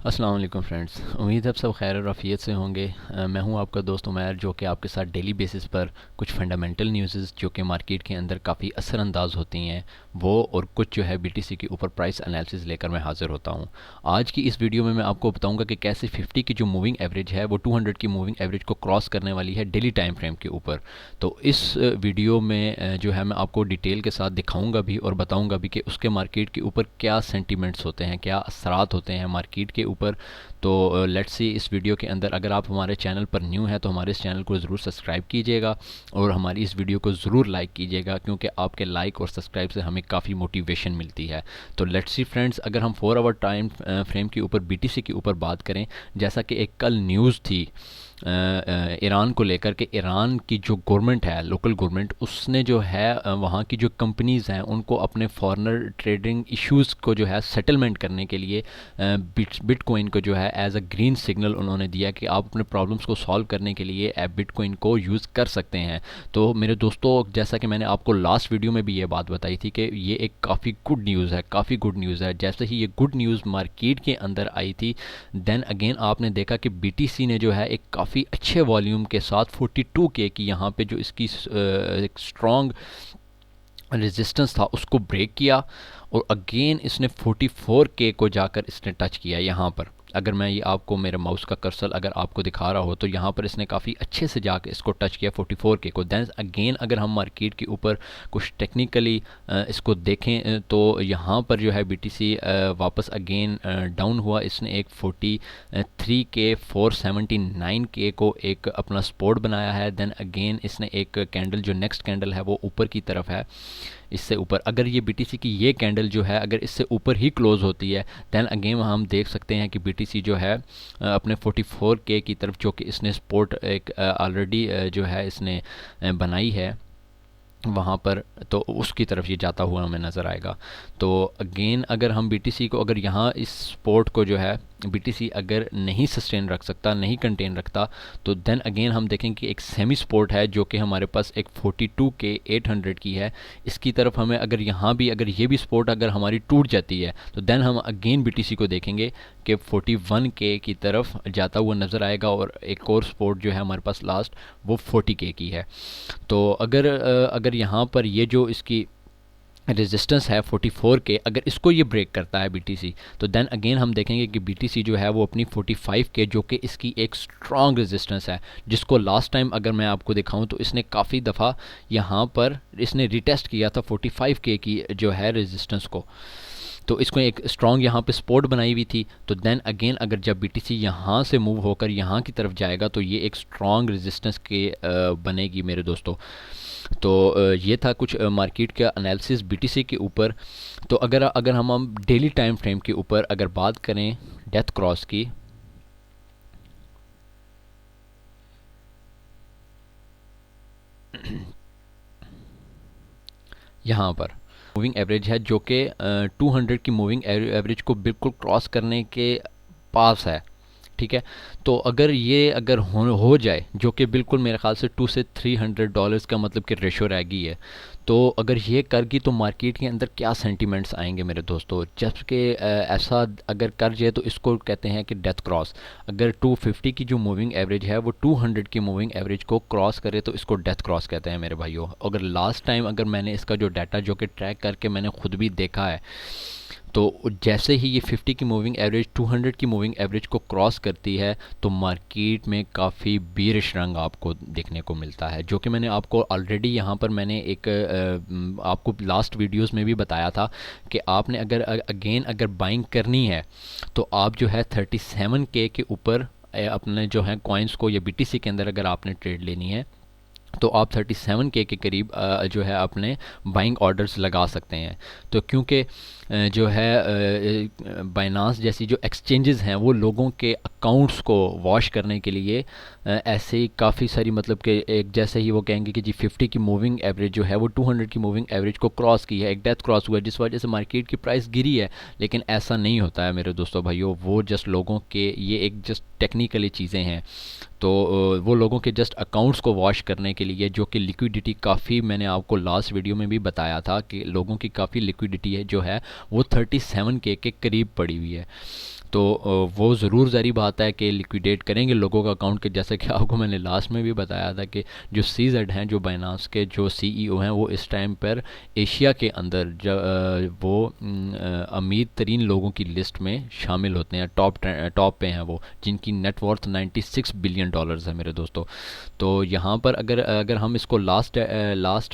अस्सलाम वालेकुम फ्रेंड्स। उम्मीद है आप सब खैर और आफियत से होंगे। मैं हूं आपका दोस्त उमैर, जो कि आपके साथ डेली बेसिस पर कुछ फंडामेंटल न्यूज़ जो कि मार्केट के अंदर काफ़ी असरअंदाज होती हैं वो, और कुछ जो है बीटीसी के ऊपर प्राइस एनालिसिस लेकर मैं हाज़िर होता हूं। आज की इस वीडियो में मैं आपको बताऊंगा कि कैसे 50 की जो मूविंग एवरेज है वो 200 की मूविंग एवरेज को क्रॉस करने वाली है डेली टाइम फ्रेम के ऊपर। तो इस वीडियो में जो है मैं आपको डिटेल के साथ दिखाऊंगा भी और बताऊंगा भी कि उसके मार्केट के ऊपर क्या सेंटीमेंट्स होते हैं, क्या असरात होते हैं मार्केट के ऊपर। तो लेट्स सी इस वीडियो के अंदर, अगर आप हमारे चैनल पर न्यू हैं तो हमारे इस चैनल को ज़रूर सब्सक्राइब कीजिएगा और हमारी इस वीडियो को ज़रूर लाइक कीजिएगा, क्योंकि आपके लाइक और सब्सक्राइब से हमें काफ़ी मोटिवेशन मिलती है। तो लेट्स सी फ्रेंड्स, अगर हम 4 आवर टाइम फ्रेम के ऊपर बीटीसी के ऊपर बात करें, जैसा कि एक कल न्यूज़ थी ईरान को लेकर के, ईरान की जो गवर्नमेंट है, लोकल गवर्नमेंट, उसने जो है वहाँ की जो कंपनीज़ हैं उनको अपने फॉरेनर ट्रेडिंग इश्यूज़ को जो है सेटलमेंट करने के लिए बिटकॉइन को जो है एज अ ग्रीन सिग्नल उन्होंने दिया कि आप अपने प्रॉब्लम्स को सॉल्व करने के लिए बिटकॉइन को यूज़ कर सकते हैं। तो मेरे दोस्तों, जैसा कि मैंने आपको लास्ट वीडियो में भी ये बात बताई थी कि ये एक काफ़ी गुड न्यूज़ है, काफ़ी गुड न्यूज़ है। जैसे ही ये गुड न्यूज़ मार्केट के अंदर आई थी, देन अगेन आपने देखा कि बीटीसी ने जो है एक काफ़ी अच्छे वॉल्यूम के साथ 42K की यहाँ पे जो इसकी एक स्ट्रॉन्ग रेजिस्टेंस था उसको ब्रेक किया, और अगेन इसने 44K को जाकर इसने टच किया यहाँ पर। अगर मैं ये आपको मेरे माउस का कर्सर अगर आपको दिखा रहा हो तो यहाँ पर इसने काफ़ी अच्छे से जाकर इसको टच किया 44K को। दैन अगेन अगर हम मार्केट के ऊपर कुछ टेक्निकली इसको देखें तो यहाँ पर जो है बीटीसी वापस अगेन डाउन हुआ। इसने एक 43K 479K को एक अपना सपोर्ट बनाया है। दैन अगेन इसने एक कैंडल, जो नेक्स्ट कैंडल है वो ऊपर की तरफ है, इससे ऊपर अगर ये बीटीसी की ये कैंडल जो है अगर इससे ऊपर ही क्लोज होती है, दैन अगेन हम देख सकते हैं कि बीटीसी जो है अपने 44K की तरफ, जो कि इसने सपोर्ट एक ऑलरेडी जो है इसने बनाई है वहाँ पर, तो उसकी तरफ ये जाता हुआ हमें नज़र आएगा। तो अगेन अगर हम बीटीसी को, अगर यहाँ इस सपोर्ट को जो है बीटीसी अगर नहीं सस्टेन रख सकता, नहीं कंटेन रखता, तो देन अगेन हम देखें कि एक सेमी सपोर्ट है जो कि हमारे पास एक 42K 800 की है। इसकी तरफ हमें अगर यहाँ भी, अगर ये भी सपोर्ट अगर हमारी टूट जाती है, तो देन हम अगेन बीटीसी को देखेंगे कि 41K की तरफ जाता हुआ नज़र आएगा, और एक और सपोर्ट जो है हमारे पास लास्ट वो 40K की है। तो अगर यहाँ पर ये जो इसकी रेजिस्टेंस है 44K, अगर इसको ये ब्रेक करता है बीटीसी, तो देन अगेन हम देखेंगे कि बीटीसी जो है वो अपनी 45K, जो कि इसकी एक स्ट्रॉन्ग रेजिस्टेंस है, जिसको लास्ट टाइम अगर मैं आपको दिखाऊं तो इसने काफ़ी दफ़ा यहाँ पर इसने रिटेस्ट किया था 45K की जो है रेजिस्टेंस को। तो इसको एक स्ट्रॉन्ग यहाँ पे सपोर्ट बनाई हुई थी। तो देन अगेन अगर जब बीटीसी यहाँ से मूव होकर यहाँ की तरफ जाएगा तो ये एक स्ट्रॉन्ग रेजिस्टेंस के बनेगी मेरे दोस्तों। तो ये था कुछ मार्केट का एनालिसिस बीटीसी के ऊपर। तो अगर अगर हम डेली टाइम फ्रेम के ऊपर अगर बात करें डेथ क्रॉस की, यहाँ पर मूविंग एवरेज है जो कि 200 की मूविंग एवरेज को बिल्कुल क्रॉस करने के पास है, ठीक है। तो अगर ये अगर हो जाए, जो कि बिल्कुल मेरे ख्याल से $200 से का मतलब कि रेशो रह गई है, तो अगर ये कर गई तो मार्केट के अंदर क्या सेंटीमेंट्स आएंगे मेरे दोस्तों। जबकि ऐसा अगर कर जाए तो इसको कहते हैं कि डेथ क्रॉस। अगर 250 की जो मूविंग एवरेज है वो 200 की मूविंग एवरेज को क्रॉस करे तो इसको डेथ क्रॉस कहते हैं मेरे भाइयों। अगर लास्ट टाइम अगर मैंने इसका जो डाटा जो कि ट्रैक करके मैंने खुद भी देखा है, तो जैसे ही ये 50 की मूविंग एवरेज 200 की मूविंग एवरेज को क्रॉस करती है तो मार्केट में काफ़ी बीरिश रंग आपको देखने को मिलता है, जो कि मैंने आपको ऑलरेडी यहाँ पर मैंने एक आपको लास्ट वीडियोस में भी बताया था कि आपने अगर अगेन अगर बाइंग करनी है तो आप जो है 37K के ऊपर अपने जो है कॉइन्स को, या बीटीसी के अंदर अगर आपने ट्रेड लेनी है तो आप 37K के करीब जो है अपने बाइंग ऑर्डर्स लगा सकते हैं। तो क्योंकि जो है बाइनांस जैसी जो एक्सचेंजेस हैं वो लोगों के अकाउंट्स को वॉश करने के लिए ऐसे ही काफ़ी सारी, मतलब कि एक जैसे ही वो कहेंगे कि जी 50 की मूविंग एवरेज जो है वो 200 की मूविंग एवरेज को क्रॉस की है, एक डेथ क्रॉस हुआ है, जिस वजह से मार्केट की प्राइस गिरी है। लेकिन ऐसा नहीं होता है मेरे दोस्तों भाइयों, वो जस्ट लोगों के, ये एक जस्ट टेक्निकली चीज़ें हैं। तो वो लोगों के जस्ट अकाउंट्स को वॉश करने के लिए, जो कि लिक्विडिटी काफ़ी, मैंने आपको लास्ट वीडियो में भी बताया था कि लोगों की काफ़ी लिक्विडिटी है जो है वो 37K के करीब पड़ी हुई है। तो वो ज़रूर ज़ारी बात है कि लिक्विडेट करेंगे लोगों का अकाउंट के, जैसे कि आपको मैंने लास्ट में भी बताया था कि जो CZ हैं, जो बाइनांस के जो CEO हैं, वो इस टाइम पर एशिया के अंदर वो अमीर तरीन लोगों की लिस्ट में शामिल होते हैं, टॉप पे हैं वो, जिनकी नेटवर्थ $96 बिलियन है मेरे दोस्तों। तो यहाँ पर अगर अगर हम इसको लास्ट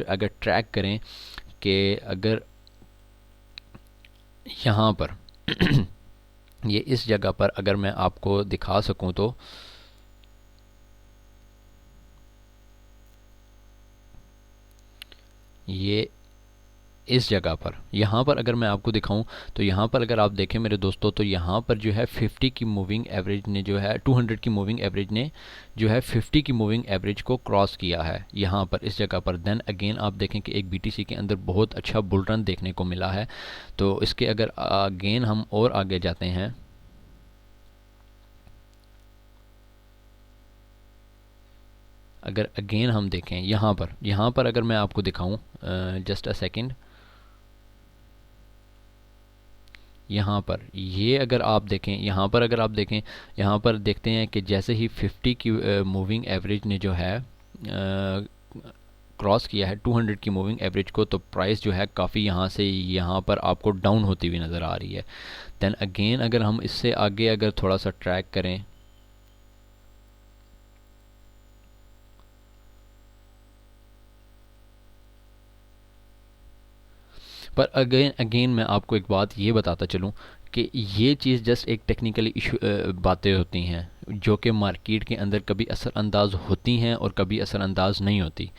अगर ट्रैक करें कि अगर यहाँ पर ये इस जगह पर अगर मैं आपको दिखा सकूं तो ये इस जगह पर, यहाँ पर अगर मैं आपको दिखाऊं तो यहाँ पर अगर आप देखें मेरे दोस्तों, तो यहाँ पर जो है 50 की मूविंग एवरेज ने जो है 200 की मूविंग एवरेज ने जो है 50 की मूविंग एवरेज को क्रॉस किया है यहाँ पर इस जगह पर। देन अगेन आप देखें कि एक BTC के अंदर बहुत अच्छा बुल रन देखने को मिला है। तो इसके अगर अगेन हम और आगे जाते हैं, अगर अगेन हम देखें यहाँ पर अगर मैं आपको दिखाऊं, जस्ट अ सेकंड, यहाँ पर ये अगर आप देखें, यहाँ पर अगर आप देखें, यहाँ पर देखते हैं कि जैसे ही 50 की मूविंग एवरेज ने जो है क्रॉस किया है 200 की मूविंग एवरेज को, तो प्राइस जो है काफ़ी यहाँ से यहाँ पर आपको डाउन होती हुई नज़र आ रही है। देन अगेन अगर हम इससे आगे अगर थोड़ा सा ट्रैक करें, पर अगेन अगेन मैं आपको एक बात ये बताता चलूँ कि ये चीज़ जस्ट एक टेक्निकली इशू बातें होती हैं जो कि मार्केट के अंदर कभी असरअंदाज होती हैं और कभी असरअंदाज नहीं होती।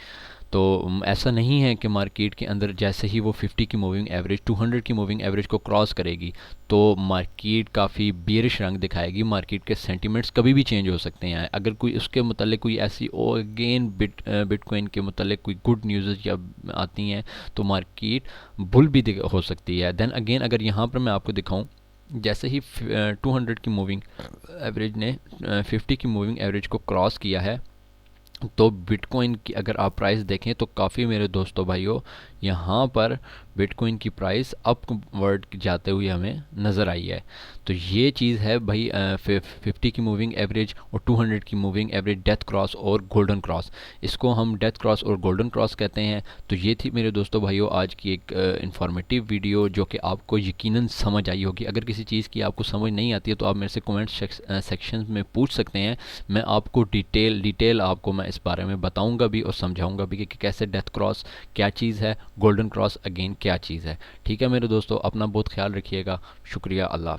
तो ऐसा नहीं है कि मार्केट के अंदर जैसे ही वो 50 की मूविंग एवरेज 200 की मूविंग एवरेज को क्रॉस करेगी तो मार्केट काफ़ी बेरिश रंग दिखाएगी। मार्केट के सेंटिमेंट्स कभी भी चेंज हो सकते हैं। अगर कोई उसके मतलब कोई ऐसी अगेन बिटकॉइन के मतलब कोई गुड न्यूज़ या आती हैं तो मार्केट बुल भी हो सकती है। देन अगेन अगर यहाँ पर मैं आपको दिखाऊँ, जैसे ही 200 की मूविंग एवरेज ने 50 की मूविंग एवरेज को क्रॉस किया है तो बिटकॉइन की अगर आप प्राइस देखें तो काफ़ी मेरे दोस्तों भाइयों यहाँ पर बिटकॉइन की प्राइस अपवर्ड जाते हुए हमें नज़र आई है। तो ये चीज़ है भाई 50 की मूविंग एवरेज और 200 की मूविंग एवरेज डेथ क्रॉस और गोल्डन क्रॉस, इसको हम डेथ क्रॉस और गोल्डन क्रॉस कहते हैं। तो ये थी मेरे दोस्तों भाइयों आज की एक इंफॉर्मेटिव वीडियो जो कि आपको यकीनन समझ आई होगी। अगर किसी चीज़ की आपको समझ नहीं आती है तो आप मेरे से कमेंट सेक्शन में पूछ सकते हैं। मैं आपको डिटेल आपको मैं इस बारे में बताऊंगा भी और समझाऊंगा भी कि कैसे डेथ क्रॉस क्या चीज़ है, गोल्डन क्रॉस अगेन क्या चीज़ है। ठीक है मेरे दोस्तों, अपना बहुत ख्याल रखिएगा। शुक्रिया, अल्लाह हाफ़िज़।